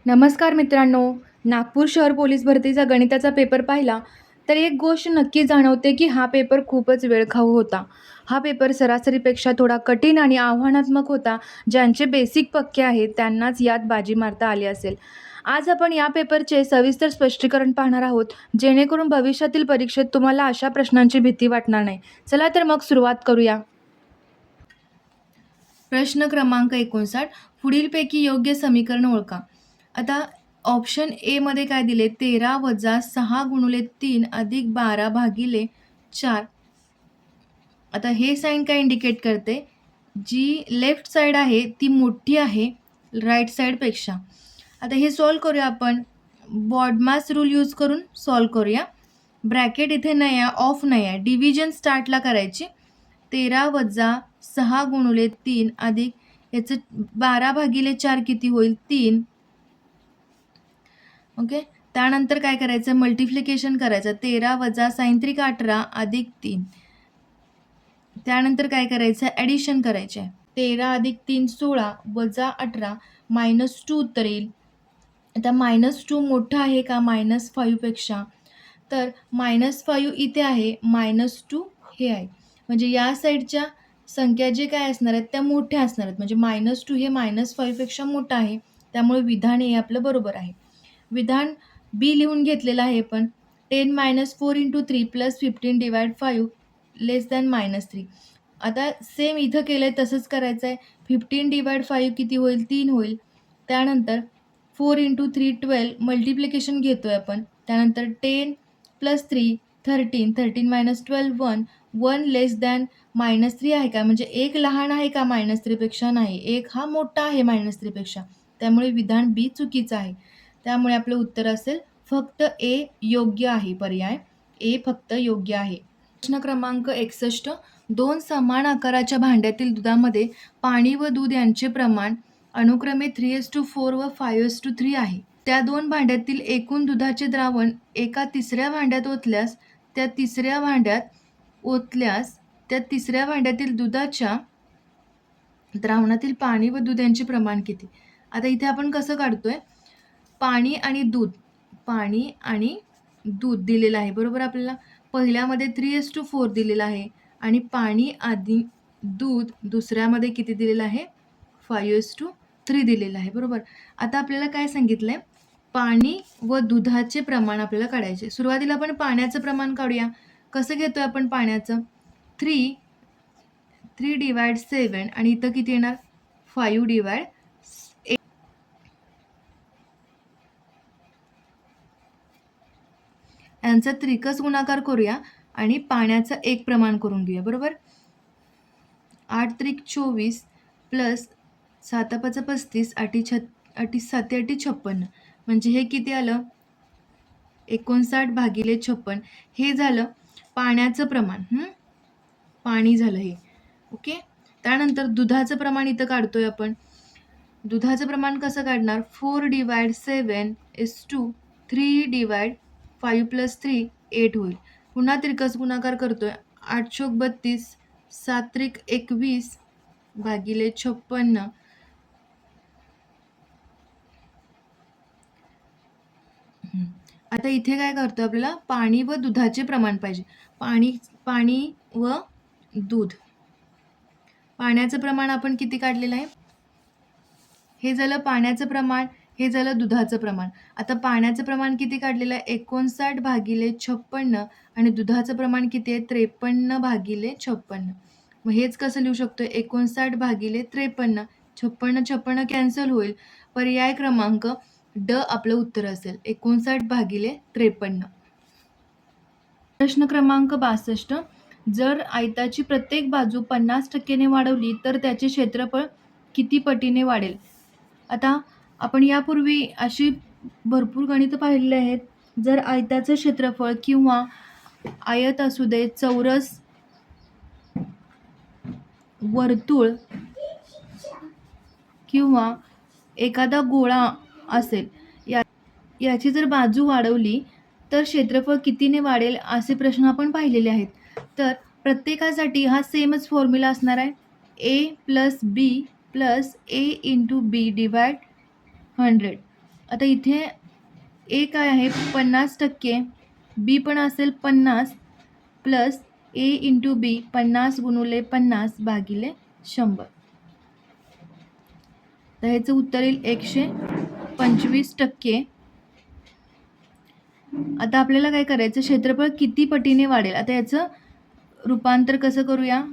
नमस्कार मित्रांनो. नागपूर शहर पोलीस भरतीचा गणिताचा पेपर पाहिला तर एक गोष्ट नक्की जाणवते की हा पेपर खूपच वेळखाऊ होता. हा पेपर सरासरीपेक्षा थोडा कठीण आणि आव्हानात्मक होता. ज्यांचे बेसिक पक्के आहेत त्यांनाच यात बाजी मारता आली असेल. आज आपण या पेपरचे सविस्तर स्पष्टीकरण पाहणार आहोत, जेणेकरून भविष्यातील परीक्षेत तुम्हाला अशा प्रश्नांची भीती वाटणार नाही. चला तर मग सुरुवात करूया. प्रश्न क्रमांक 59. पुढीलपैकी योग्य समीकरण ओळखा. आता ऑप्शन ए मध्ये काय दिले, 13 वजा 6 गुणिले 3 अधिक 12 भागिले 4. आता हे साईन काय इंडिकेट करते, जी लेफ्ट साईड आहे ती मोठी आहे राईट साईडपेक्षा. आता हे सॉल्व करूया आपण. बॉडमास रूल यूज करून सॉल्व करूया. ब्रॅकेट इथे नाही आहे, ऑफ नाही आहे, डिव्हिजन स्टार्टला करायची. 13 वजा 6 गुणिले 3 अधिक याचं 12 भागिले 4 किती होईल, 3. ओके. त्यानंतर काय करायचं, मल्टिप्लिकेशन करायचं. 13 वजा साइन त्रिक 18 अधिक 3. त्यानंतर काय करायचं, ॲडिशन करायचे. 13 अधिक 3 16 वजा 18 -2 उत्तर येईल. आता -2 मोठा आहे का -5 पेक्षा, तर -5 इथे आहे, -2 हे आहे. म्हणजे या साईडच्या संख्या जे काय असणार आहेत त्या मोठ्या असणार आहेत. म्हणजे -2 हे -5 पेक्षा मोठं आहे. त्यामुळे विधान हे आपलं बरोबर आहे. विधान बी लिहून घेतलेलं आहे पण. 10 - 4 × 3 + 15 / 5 << -3. आता सेम इथं केलंय तसंच करायचं आहे. 15 / 5 किती होईल, 3 होईल. त्यानंतर 4 × 3 12 मल्टिप्लिकेशन घेतोय आपण. त्यानंतर 10 + 3 13 13 - 12 1 1 -3 आहे का, म्हणजे एक लहान आहे का -3 पेक्षा, नाही, एक हा मोठा आहे -3 पेक्षा. त्यामुळे विधान बी चुकीचं आहे. त्यामुळे आपलं उत्तर असेल फक्त ए योग्य आहे. पर्याय ए फक्त योग्य आहे. प्रश्न क्रमांक 61. 2 समान आकाराच्या भांड्यातील दुधामध्ये पाणी व दूध यांचे प्रमाण अनुक्रमे 3:4 व 5:3 आहे. त्या दोन भांड्यातील एकूण दुधाचे द्रावण एका तिसऱ्या भांड्यात ओतल्यास त्या तिसऱ्या भांड्यातील दुधाच्या द्रावणातील पाणी व दूध यांचे प्रमाण किती. आता इथे आपण कसं काढतोय, पाणी आणि दूध दिलेलं आहे बरोबर. आपल्याला पहिल्यामध्ये 3:4 दिलेलं आहे आणि पाणी आणि दूध दुसऱ्यामध्ये किती दिलेलं आहे, 5:3 दिलेलं आहे बरोबर. आता आपल्याला काय सांगितलंय, पाणी व दुधाचे प्रमाण आपल्याला काढायचे. सुरुवातीला आपण पाण्याचं प्रमाण काढूया. कसं घेतोय आपण पाण्याचं, 3 / 7 आणि इथं किती येणार, 5 / 8. यांचा त्रिकस गुणाकार करूया आणि पाण्याचं एक प्रमाण करून घेऊया बरोबर. 8 त्रिक 24 प्लस 7 5 35 8 7 8 56. म्हणजे हे किती आलं, 59 भागिले 56. हे झालं पाण्याचं प्रमाण. पाणी झालं हे. ओके. त्यानंतर दुधाचं प्रमाण इथं काढतोय आपण. दुधाचं प्रमाण कसं काढणार, 4 / 7 = 3 / 5 + 3 8 होईल. पुन्हा त्रिकस गुणाकार करतोय. 8 चोक 32 7 त्रिक 21 भागिले 56. आता इथे काय करतो, आपल्याला पाणी व दुधाचे प्रमाण पाहिजे. पाणी व दूध. पाण्याचं प्रमाण आपण किती काढलेलं आहे, हे झालं पाण्याचं प्रमाण, हे झालं दुधाचं प्रमाण. आता पाण्याचं प्रमाण किती काढलेलं आहे, 59 भागिले 56 आणि दुधाचं प्रमाण किती आहे, 53 भागिले 56. मग हेच कसं लिहू शकतो, 59 भागिले 53. 56 56 कॅन्सल होईल. पर्याय क्रमांक ड आपलं उत्तर असेल, 59 भागिले 53. प्रश्न क्रमांक 62. जर आयताची प्रत्येक बाजू 50% वाढवली तर त्याचे क्षेत्रफळ किती पटीने वाढेल. आता आपण यापूर्वी अशी भरपूर गणितं पाहिलेली आहेत. जर आयताचं क्षेत्रफळ किंवा आयत असू दे, चौरस, वर्तुळ किंवा एखादा गोळा असेल, याची जर बाजू वाढवली तर क्षेत्रफळ कितीने वाढेल, असे प्रश्न आपण पाहिलेले आहेत. तर प्रत्येकासाठी हा सेमच फॉर्म्युला असणार आहे, a + b + a × b / 100. आता इथे ए काय आहे 50%, बी पण असेल 50 प्लस ए इंटू बी 50 गुणुले 50 भागिले 100. तर ह्याचं उत्तर येईल 125%. आता आपल्याला काय करायचं, क्षेत्रफळ किती पटीने वाढेल. आता याचं रूपांतर कसं करूया,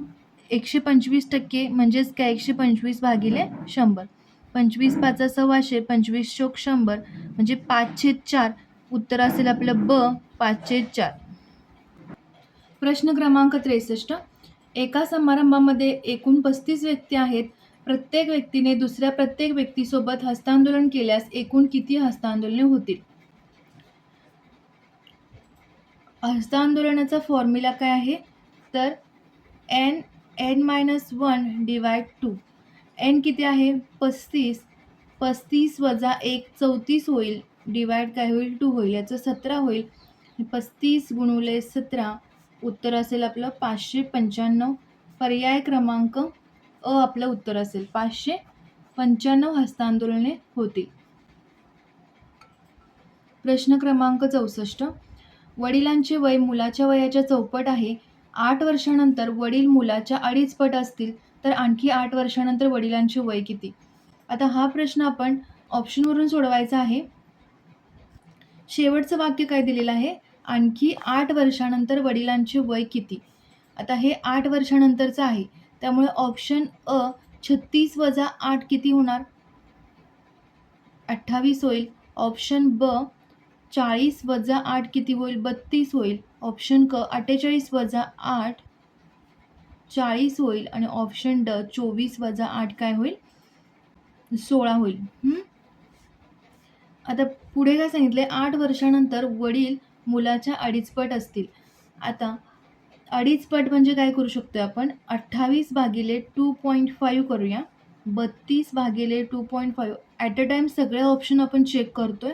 125% म्हणजेच काय 125 भागिले 100. 25 पाचा 125, 25 चोक 100 म्हणजे 5/4. उत्तर असेल आपलं ब 5/4. प्रश्न क्रमांक 63. एका समारंभामध्ये एकूण 35 व्यक्ती आहेत. प्रत्येक व्यक्तीने दुसऱ्या प्रत्येक व्यक्तीसोबत हस्तांदोलन केल्यास एकूण किती हस्तांदोलने होतील. हस्तांदोलनाचा फॉर्म्युला काय आहे, तर n-1 डिवाइड 2. n किती आहे 35, 35 वजा 1 34 होईल, डिवाइड काय होईल 2 होईल, याचं 17 होईल. 35 गुणुले 17 उत्तर असेल आपलं 595. पर्याय क्रमांक अ आपलं उत्तर असेल 595 हस्तांदोलने होतील. प्रश्न क्रमांक 64. वडिलांचे वय मुलाच्या वयाच्या चौपट आहे. 8 वर्षानंतर वडील मुलाच्या 2.5 पट असतील तर आणखी 8 वर्षानंतर वडिलांचे वय किती. आता हा प्रश्न आपण ऑप्शनवरून सोडवायचा आहे. शेवटचं वाक्य काय दिलेलं आहे, आणखी 8 वर्षानंतर वडिलांचे वय किती. आता हे 8 वर्षानंतरचं आहे, त्यामुळे ऑप्शन अ 36 वजा 8 किती होणार, 28 होईल. ऑप्शन ब 40 वजा 8 किती होईल, 32 होईल. ऑप्शन क 48 वजा 8 40 होईल. आणि ऑप्शन ड 24 वजा 8 काय होईल, 16 होईल. आता पुढे काय सांगितले, 8 वर्षानंतर वडील मुलाच्या 2.5 पट असतील. आता 2.5 पट म्हणजे काय करू शकतो आपण, 28 भागिले 2.5 करूया, 32 भागिले 2.5. ॲट अ टाइम सगळे ऑप्शन आपण चेक करतोय.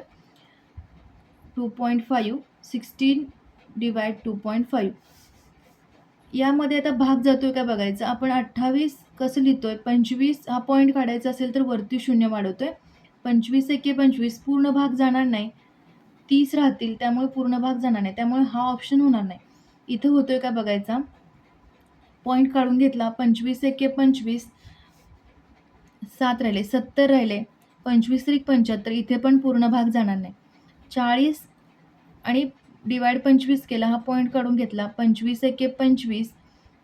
2.5 16 डिवाइड 2.5. यामध्ये आता भाग जातोय का बघायचं. आपण 28 कसं लिहितोय, 25 हा पॉईंट काढायचा असेल तर वरती 0 वाढवतोय. 25 एके 25 पूर्ण भाग जाणार नाही, 30 राहतील, त्यामुळे पूर्ण भाग जाणार नाही, त्यामुळे हा ऑप्शन होणार नाही. इथं होतोय का बघायचा, पॉईंट काढून घेतला, 25 एके 25, 7 राहिले, 70 राहिले, 25 त्रिक 75, इथे पण पूर्ण भाग जाणार नाही. 40 आणि डिवाइड 25 केला, हा पॉईंट काढून घेतला, 25 एके 25,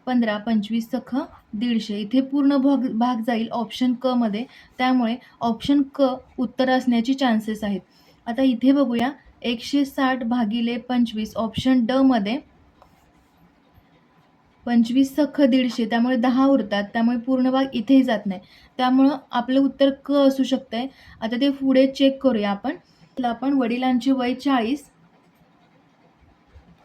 15, 25 सख 150, इथे पूर्ण भाग जाईल ऑप्शन क मध्ये, त्यामुळे ऑप्शन क उत्तर असण्याची चान्सेस आहेत. आता इथे बघूया, 160 भागिले 25 ऑप्शन ड मध्ये 25 सख 150, त्यामुळे 10 उरतात, त्यामुळे पूर्ण भाग इथेही जात नाही, त्यामुळं आपलं उत्तर क असू शकतंय. आता ते पुढे चेक करूया आपण वडिलांचे वय 40,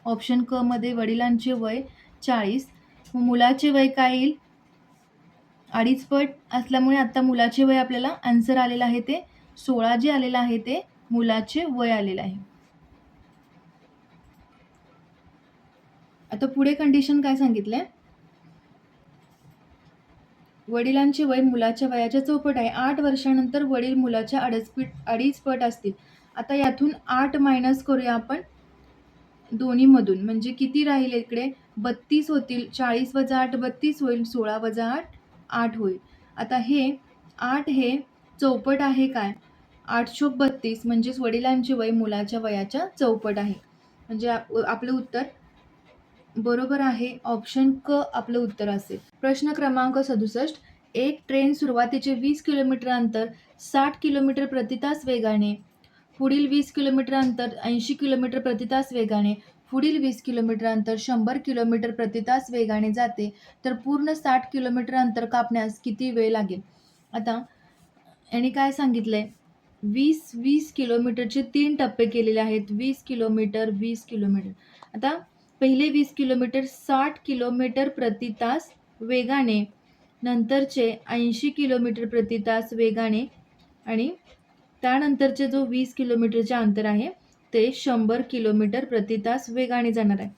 ऑप्शन क मध्ये वडिलांचे वय 40, मुलाचे वय काय येईल, 2.5 पट असल्यामुळे आता मुलाचे वय आपल्याला आन्सर आलेलं आहे ते 16 जे आलेलं आहे ते मुलाचे वय आलेलं आहे. आता पुढे कंडिशन काय सांगितलंय, वडिलांचे वय मुलाच्या वयाच्या चौपट आहे. 8 वर्षानंतर वडील मुलाच्या 2.5 पट असतील. आता यातून 8 मायनस करूया आपण दोन्हीमधून, म्हणजे किती राहील इकडे 32 होतील, 40 वजा 8 32 होईल, 16 वजा 8 8 होईल. आता हे 8 हे चौपट आहे काय, 8 चोक 32 म्हणजेच वडिलांचे वय मुलाच्या वयाच्या चौपट आहे, म्हणजे आपलं उत्तर बरोबर आहे, ऑप्शन क आपलं उत्तर असेल. प्रश्न क्रमांक 67. एक ट्रेन सुरुवातीचे 20 किलोमीटर अंतर 60 किलोमीटर प्रति तास वेगाने, पुढील 20 किलोमीटर अंतर 80 किलोमीटर प्रति तास वेगाने, पुढील 20 किलोमीटर अंतर 100 किलोमीटर प्रति तास वेगाने जाते, तर पूर्ण 60 किलोमीटर अंतर कापण्यास किती वेळ लागेल. आता याने काय सांगितलंय, 20 किलोमीटरचे 3 टप्पे केलेले आहेत, 20 किलोमीटर 20 किलोमीटर. आता पहिले 20 किलोमीटर 60 किलोमीटर प्रति तास वेगाने, नंतरचे 80 किलोमीटर प्रति तास वेगाने, आणि त्यानंतरचे जो 20 किलोमीटरचे अंतर आहे ते 100 किलोमीटर प्रति तास वेगाने जाणार आहे.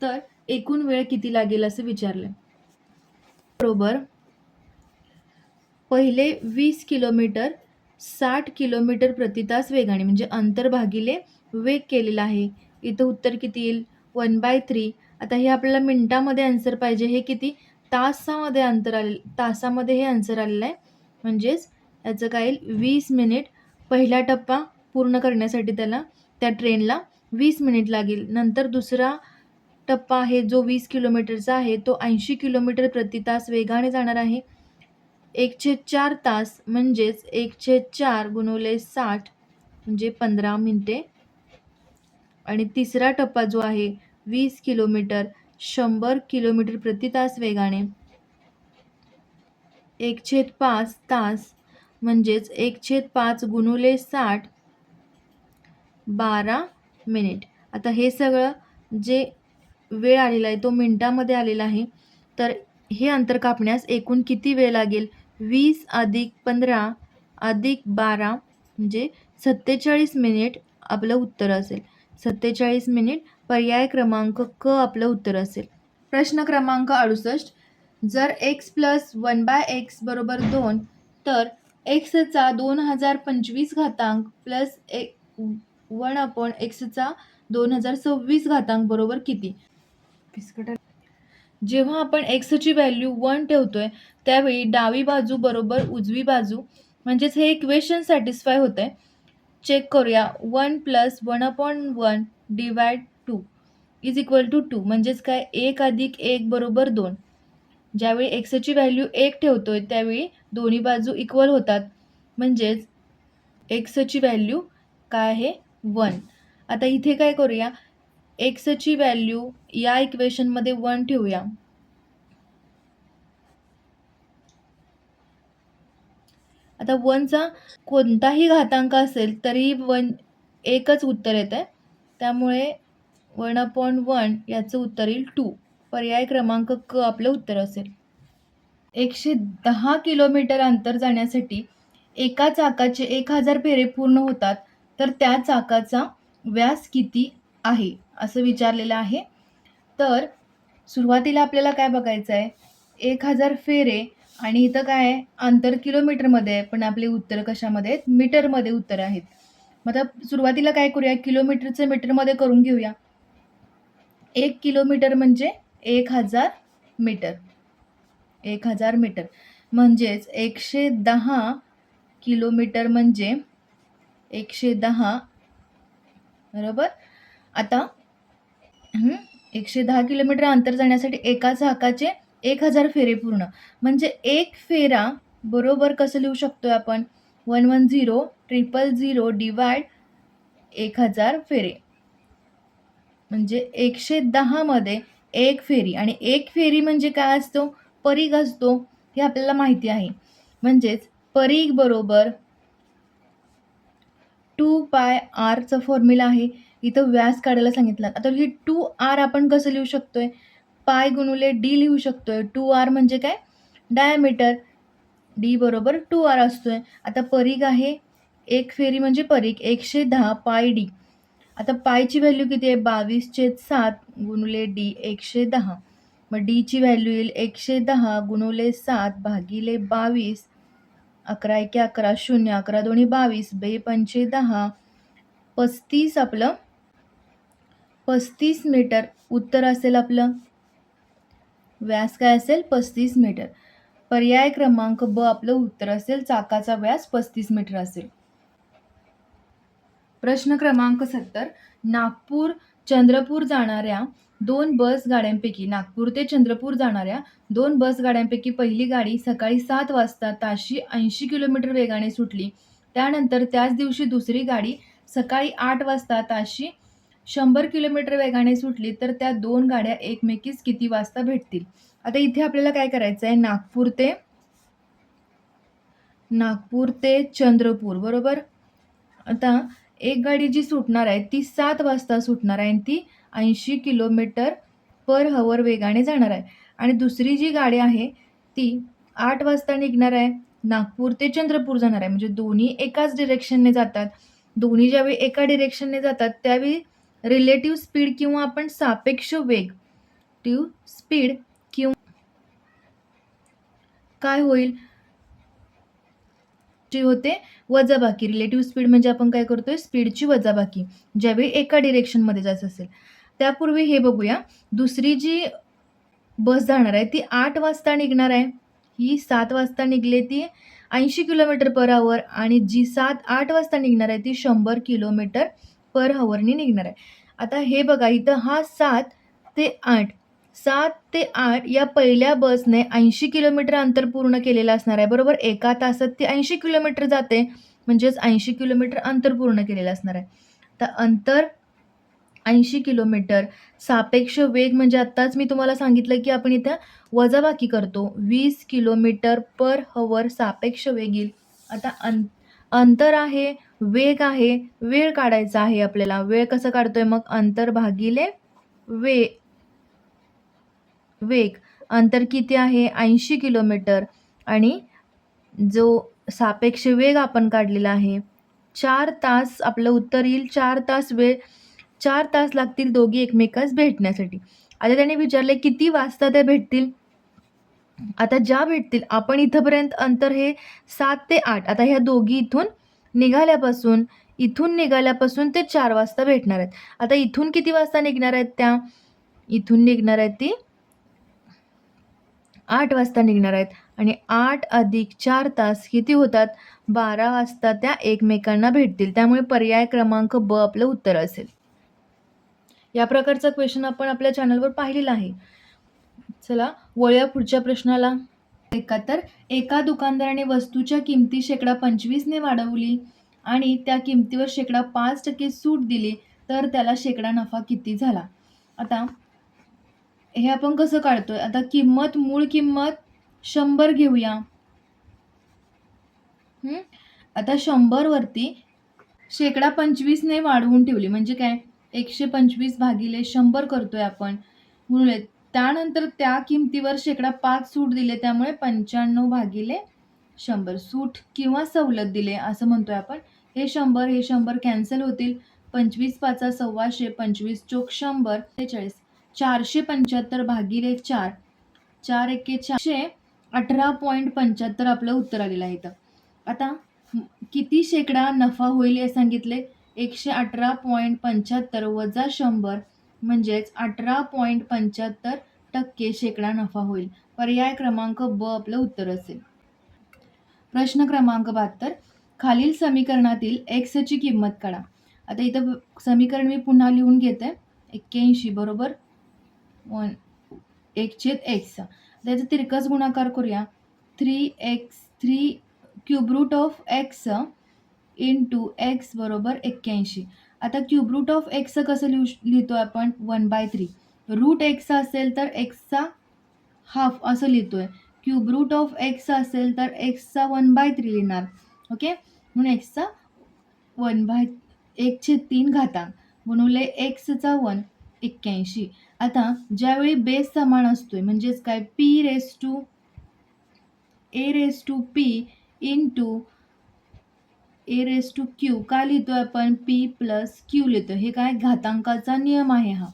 तर एकूण वेळ किती लागेल असं विचारलंय. बरोबर, पहिले 20 किलोमीटर 60 किलोमीटर प्रति तास वेगाने, म्हणजे अंतर भागिले वेग केलेला आहे. इथं उत्तर किती येईल? 1/3. आता हे आपल्याला मिनिटामध्ये आन्सर पाहिजे. हे किती? तासामध्ये हे आन्सर आलेलं आहे. म्हणजेच याचं काय येईल? 20 मिनिट. पहिला टप्पा पूर्ण करण्यासाठी त्या ट्रेनला 20 मिनिट लागेल. नंतर दुसरा टप्पा आहे जो 20 किलोमीटरचा आहे, तो 80 किलोमीटर प्रति तास वेगाने जाणार आहे. 1/4 तास म्हणजेच 1/4 गुणिले 60 म्हणजे 15 मिनिटे. आणि तिसरा टप्पा जो आहे 20 किलोमीटर 100 किलोमीटर प्रति तास वेगाने 1/5 तास म्हणजेच 1/5 गुणिले 60 12 मिनिट. आता हे सगळं जे वेळ आलेला आहे तो मिनिटामध्ये आलेला आहे. तर हे अंतर कापण्यास एकूण किती वेळ लागेल? 20 + 15 + 12 म्हणजे 47 मिनिट आपलं उत्तर असेल. 47 मिनिट. पर्याय क्रमांक क आपलं उत्तर असेल. प्रश्न क्रमांक 68. जर x + 1/x = 2 तर x चा 2025 घातांक प्लस 1/x चा 2026 घातांक बरोबर किती? जेव्हा आपण x ची व्हॅल्यू 1 ठेवतोय त्यावेळी डावी बाजू बरोबर उजवी बाजू, म्हणजेच हे इक्वेशन सॅटिस्फाय होतंय. चेक करूया. 1 + 1/1 / 2 = 2 म्हणजेच काय? 1 + 1 = 2. ज्यावेळी x ची व्हॅल्यू 1 ठेवतोय त्यावेळी दोन्ही बाजू इक्वल होतात, म्हणजेच x ची व्हॅल्यू काय आहे? 1. आता इथे काय करूया? x ची व्हॅल्यू या इक्वेशनमध्ये 1 ठेवूया. आता 1चा कोणताही घातांक असेल तरी 1च उत्तर येतंय. त्यामुळे 1/1 याचं उत्तर येईल 2. पर्याय क्रमांक क आपलं उत्तर असेल. 110 किलोमीटर अंतर जाण्यासाठी एका चाकाचे 1000 फेरे पूर्ण होतात, तर त्या चाकाचा व्यास किती आहे? असं विचारलेलं आहे. तर सुरुवातीला आपल्याला काय बघायचं आहे? 1000 फेरे आणि इथं काय आहे? अंतर किलोमीटरमध्ये आहे, पण आपले उत्तर कशामध्ये आहेत? मीटरमध्ये उत्तर आहेत. मग आता सुरुवातीला काय करूया? किलोमीटरचं मीटरमध्ये करून घेऊया. 1 किलोमीटर म्हणजे 1000 मीटर. 1000 मीटर म्हणजेच 110 किलोमीटर म्हणजे 110 बरोबर. आता 110 किलोमीटर अंतर जाण्यासाठी एका चाकाचे 1000 फेरे पूर्ण, म्हणजे एक फेरा बरोबर कसं लिहू शकतोय आपण? 110 000 डिवाइड 1000 फेरे, म्हणजे 110 मध्ये एक फेरी, आणि एक फेरी म्हणजे काय असतो? परीघ असतो. हे आपल्याला माहिती आहे. म्हणजेच परीघ बरोबर 2πr चा फॉर्म्युला आहे. इथं व्यास काढायला सांगितलं. आता हे 2r आपण कसं लिहू शकतोय? पाय गुणिले d लिहू शकतोय. 2r म्हणजे काय? डायमीटर. d बरोबर 2r असतोय. आता परीघ आहे, एक फेरी म्हणजे परीघ 110 पाय d. आता पायची व्हॅल्यू किती आहे? 22/7 गुणिले d 110. मग d ची व्हॅल्यू येईल 110 गुणिले 7 भागिले 22. 11 × 1 = 11, 0, 11 × 2 = 22, 2 × 5 = 10, 35 आपलं 35 मीटर उत्तर असेल आपलं. व्यास काय असेल? 35 मीटर. पर्याय क्रमांक ब आपलं उत्तर असेल. चाकाचा व्यास 35 मीटर असेल. प्रश्न क्रमांक 70. नागपूर चंद्रपूर जाणाऱ्या 2 बस गाड्यांपैकी नागपूर ते चंद्रपूर जाणाऱ्या 2 बस गाड्यांपैकी पहिली गाडी सकाळी 7 वाजता ताशी 80 किलोमीटर वेगाने सुटली. त्यानंतर त्याच दिवशी दुसरी गाडी सकाळी 8 वाजता ताशी 100 किलोमीटर वेगाने सुटली, तर त्या 2 गाड्या एकमेकीस किती वाजता भेटतील? आता इथे आपल्याला काय करायचं आहे? नागपूर ते चंद्रपूर बरोबर. आता एक गाडी जी सुटणार आहे ती 7 वाजता सुटणार आहे आणि ती 80 किलोमीटर/h वेगाने जाणार आहे. आणि दुसरी जी गाडी आहे ती 8 वाजता निघणार आहे, नागपूर ते चंद्रपूर जाणार आहे. म्हणजे दोन्ही एकाच डिरेक्शनने जातात. दोन्ही ज्यावेळी एका डिरेक्शनने जातात त्यावेळी रिलेटिव्ह स्पीड किंवा आपण सापेक्ष वेग स्पीड किंवा काय होईल? ची होते वजाबाकी. रिलेटिव्ह स्पीड म्हणजे आपण काय करतोय, स्पीडची वजाबाकी ज्यावेळी एका डिरेक्शनमध्ये जायचं असेल. त्यापूर्वी हे बघूया, दुसरी जी बस जाणार आहे ती 8 वाजता निघणार आहे. ही 7 वाजता निघली ती 80 किलोमीटर पर हॉवर आणि जी 7-8 वाजता निघणार आहे ती 100 किलोमीटर पर हॉवरनी निघणार आहे. आता हे बघा इथं हा 7 ते 8 7 ते 8 या पहिल्या बसने 80 किलोमीटर अंतर पूर्ण केलेलं असणार आहे, बरोबर. एका तासात ती 80 किलोमीटर जाते, म्हणजेच 80 किलोमीटर अंतर पूर्ण केलेलं असणार आहे. तर अंतर 80 किलोमीटर, सापेक्ष वेग म्हणजे आत्ताच मी तुम्हाला सांगितलं, की आपण इथं वजाबाकी करतो. 20 किलोमीटर पर हॉवर सापेक्ष वेग येईल. आता अंतर आहे, वेग आहे, वेळ काढायचा आहे आपल्याला. वेळ कसं काढतोय मग, अंतर भागिले वेग. अंतर किती आहे, 80 किलोमीटर आणि जो सापेक्ष वेग आपण काढलेला आहे 4 तास, आपलं उत्तर येईल 4 तास. 4 तास लागतील दोघी एकमेकास भेटण्यासाठी. आता त्याने विचारले किती वाजता त्या भेटतील. आता ज्या भेटतील, आपण इथपर्यंत अंतर हे 7 ते 8. आता ह्या दोघी इथून निघाल्यापासून ते 4 वाजता भेटणार आहेत. आता इथून किती वाजता निघणार आहेत त्या, इथून निघणार आहेत ती 8 वाजता निघणार आहेत आणि 8 अधिक 4 तास किती होतात, 12 वाजता त्या एकमेकांना भेटतील. त्यामुळे पर्याय क्रमांक ब आपलं उत्तर असेल. या प्रकारचा क्वेश्चन आपण आपल्या चॅनलवर पाहिलेला आहे. चला वळूया पुढच्या प्रश्नाला. 71. एका दुकानदाराने वस्तूच्या किमती 25% ने वाढवली आणि त्या किमतीवर 5% सूट दिली, तर त्याला नफा किती झाला. आता हे आपण कसं काढतोय, आता मूळ किंमत 100 घेऊया. आता 100 वरती 25% ने वाढवून ठेवली म्हणजे काय, 125 भागिले 100 करतोय आपण, म्हणून त्यानंतर त्या किमतीवर 5% सूट दिले, त्यामुळे 95 भागिले 100 सूट किंवा सवलत दिले असं म्हणतोय आपण. हे 100 कॅन्सल होतील. 25 5 125, 25 चोक 100, 43. 475 भागिले 4, 4 एके 418.75 आपलं उत्तर आलेलं आहे. आता किती शेकडा नफा होईल हे सांगितले. 118.75 वजा 100 म्हणजेच 18.75% शेकडा नफा होईल. पर्याय क्रमांक ब आपलं उत्तर असेल. प्रश्न क्रमांक 72. खालील समीकरणातील x ची किंमत काढा. आता इथं समीकरण मी पुन्हा लिहून घेते. 81 बरोबर 1/x. त्याचा तिरकस गुणाकार करूया. 3 cube root of x into x बरोबर 81. आता क्यूब रूट ऑफ x कसं लिहितो आपण, 1/3. रूट x असेल तर x चा हाफ असं लिहितोय. क्यूब रूट ऑफ x असेल तर x चा 1/3 लिहिणार. ओके, म्हणून x चा 1/3 घातांक गुणिले x चा 1 81. आता ज्यावेळी बेस समान असतोय म्हणजेच काय, a raise to p into a raise to q. काय लिहितोय आपण, p प्लस q लिहितोय. हे काय, घातांकाचा नियम आहे हा.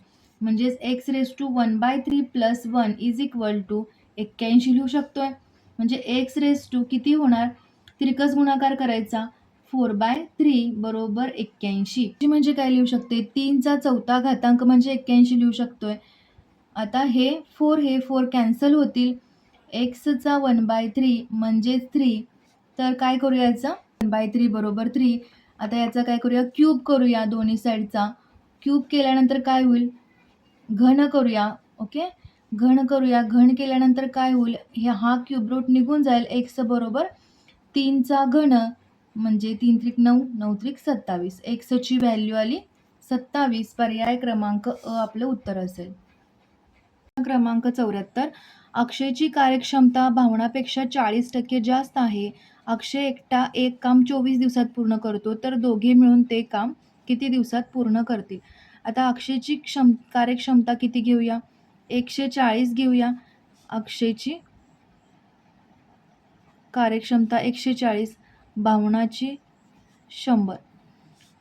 म्हणजेच x raise to 1/3 plus 1 is equal to 81 लिहू शकतोय. म्हणजे x रेस टू किती होणार, तिरकस गुणाकार करायचा, 4/3 बरोबर 81. म्हणजे काय लिहू शकते, 3 चा चौथा घातांक म्हणजे 81 लिहू शकतोय. आता हे 4 कॅन्सल होतील. x चा 1/3 म्हणजे 3, तर काय करूया याचा 1/3 बरोबर 3. आता याचा काय करूया, क्यूब करूया दोन्ही साईडचा. क्यूब केल्यानंतर काय होईल, घन करूया. ओके, घन करूया. घन केल्यानंतर काय होईल, हा क्यूब रूट निघून जाईल. x बरोबर 3 चा घन म्हणजे 3 त्रिक 9, 9 त्रिक 27. x ची व्हॅल्यू आली 27. पर्याय क्रमांक अ आपलं उत्तर असेल. क्रमांक 74. अक्षयची कार्यक्षमता भावनापेक्षा 40% जास्त आहे. अक्षय एकटा एक काम 24 दिवसात पूर्ण करतो, तर दोघे मिळून ते काम किती दिवसात पूर्ण करतील. आता अक्षयची कार्यक्षमता किती घेऊया, 140 घेऊया. अक्षयची कार्यक्षमता 140, भावनाची 100.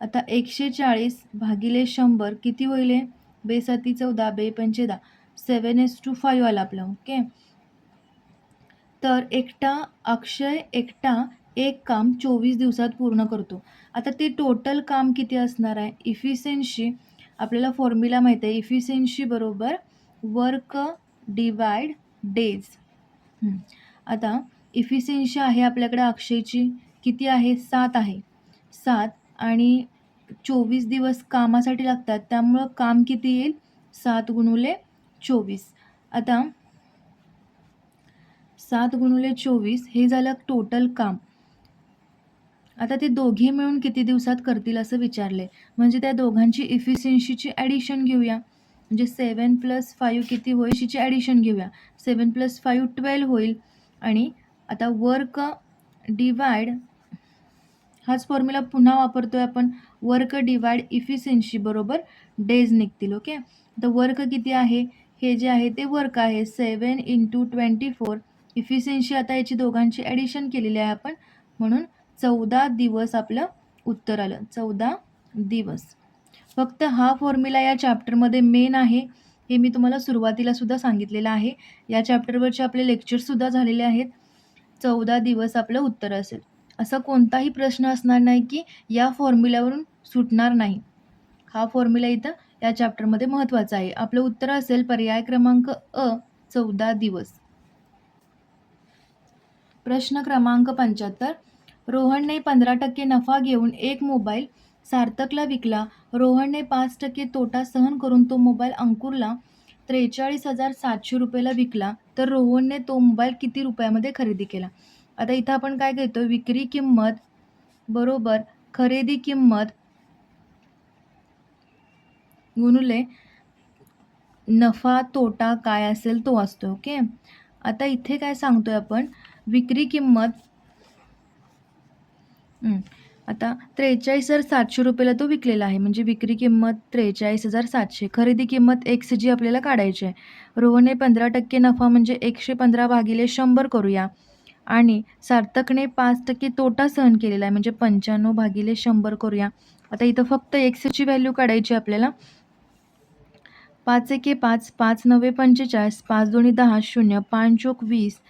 आता 140 भागिले 100 किती होईल, बेसाती 14, बे पंचे 10, 7:5 आला आपलं. ओके, तर अक्षय एकटा एक काम 24 दिवसात पूर्ण करतो. आता ते टोटल काम किती असणार आहे? इफिशियन्सी आपल्याला फॉर्म्युला माहीत आहे. इफिशियन्सी बरोबर वर्क डिवाइड डेज. आता इफिशियन्सी आहे आपल्याकडे अक्षयची किती आहे? 7 आहे. 7 आणि 24 दिवस कामासाठी लागतात, त्यामुळं काम किती येईल? 7 गुणुले 24. आता 7 गुणुले 24 हे झालं टोटल काम. आता ते दोघे मिळून किती दिवसात करतील असं विचारले, म्हणजे त्या दोघांची इफिशियन्सीची ॲडिशन घेऊया. म्हणजे 7 + 5 किती होईल? ची ॲडिशन घेऊया. 7 + 5 12 होईल. आणि आता वर्क डिवाइड हाच फॉर्म्युला पुन्हा वापरतोय आपण. वर्क डिवाइड इफिशियन्सी बरोबर डेज निघतील. ओके. आता वर्क किती आहे? हे जे आहे ते वर्क आहे. 7 × 24. इफिशियन्सी आता याची दोघांची ॲडिशन केलेली आहे आपण, म्हणून 14 दिवस आपलं उत्तर आलं. 14 दिवस. फक्त हा फॉर्म्युला या चॅप्टरमध्ये मेन आहे. हे मी तुम्हाला सुरुवातीला सुद्धा सांगितलेलं आहे. या चॅप्टरवरचे आपले लेक्चरसुद्धा झालेले आहेत. 14 दिवस आपलं उत्तर असेल. असा कोणताही प्रश्न असणार नाही की या फॉर्म्युल्यावरून सुटणार नाही. हा फॉर्म्युला इथं या चॅप्टरमध्ये महत्त्वाचा आहे. आपलं उत्तर असेल पर्याय क्रमांक अ, 14 दिवस. प्रश्न क्रमांक 75. रोहनने 15% नफा घेऊन एक मोबाईल सार्थकला विकला. रोहनने 5% तोटा सहन करून तो मोबाईल अंकुरला 43,700 रुपयाला विकला. तर रोहनने तो मोबाईल किती रुपयामध्ये खरेदी केला? आता इथं आपण काय घेतो? विक्री किंमत बरोबर खरेदी किंमत गुणुले नफा तोटा काय असेल तो असतो. ओके. आता इथे काय सांगतोय आपण? विक्री किंमत आता 43,700 रुपयाला तो विकलेला आहे, म्हणजे विक्री किंमत 43,700. खरेदी किंमत एक्स जी आपल्याला काढायची आहे. रोहनने 15% नफा म्हणजे 115 भागिले 100 करूया. आणि सार्थकने 5% तोटा सहन केलेला आहे, म्हणजे 95 भागिले 100 करूया. आता इथं फक्त एक्सची व्हॅल्यू काढायची आपल्याला. 5 एके 5, 5 नवे 45, 5 दोन्ही 10, 0, 5 चोक 20,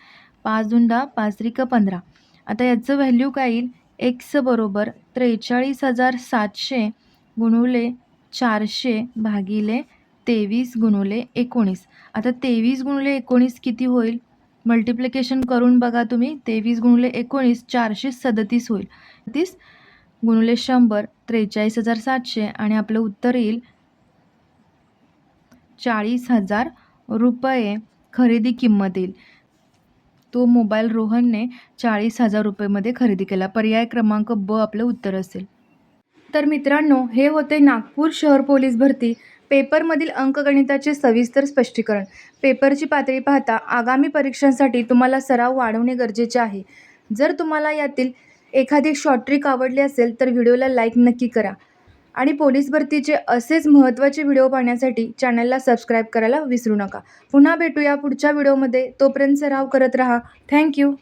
5 दोन 10, 5 त्रिक 15. आता याचं व्हॅल्यू काय येईल? एक्स बरोबर 43,700 गुणुले 400 भागिले 23 गुणुले 19. आता 23 गुणुले 19 किती होईल? मल्टिप्लिकेशन करून बघा तुम्ही. 23 गुणुले 19 437 होईल. 30 गुणुले 100 43,700 आणि आपलं उत्तर येईल 40,000 रुपये खरेदी किंमत येईल. तो मोबाईल रोहनने 40,000 रुपयेमध्ये खरेदी केला. पर्याय क्रमांक ब आपलं उत्तर असेल. तर मित्रांनो, हे होते नागपूर शहर पोलीस भरती पेपरमधील अंकगणिताचे सविस्तर स्पष्टीकरण. पेपरची पातळी पाहता आगामी परीक्षांसाठी तुम्हाला सराव वाढवणे गरजेचे आहे. जर तुम्हाला यातील एखादी शॉर्ट ट्रिक आवडली असेल तर व्हिडिओला लाईक नक्की करा. आणि पोलीस भरतीचे असेच महत्त्वाचे व्हिडिओ पाहण्यासाठी चॅनलला सबस्क्राईब करायला विसरू नका. पुन्हा भेटूया पुढच्या व्हिडिओमध्ये. तोपर्यंत सराव करत राहा. थँक्यू.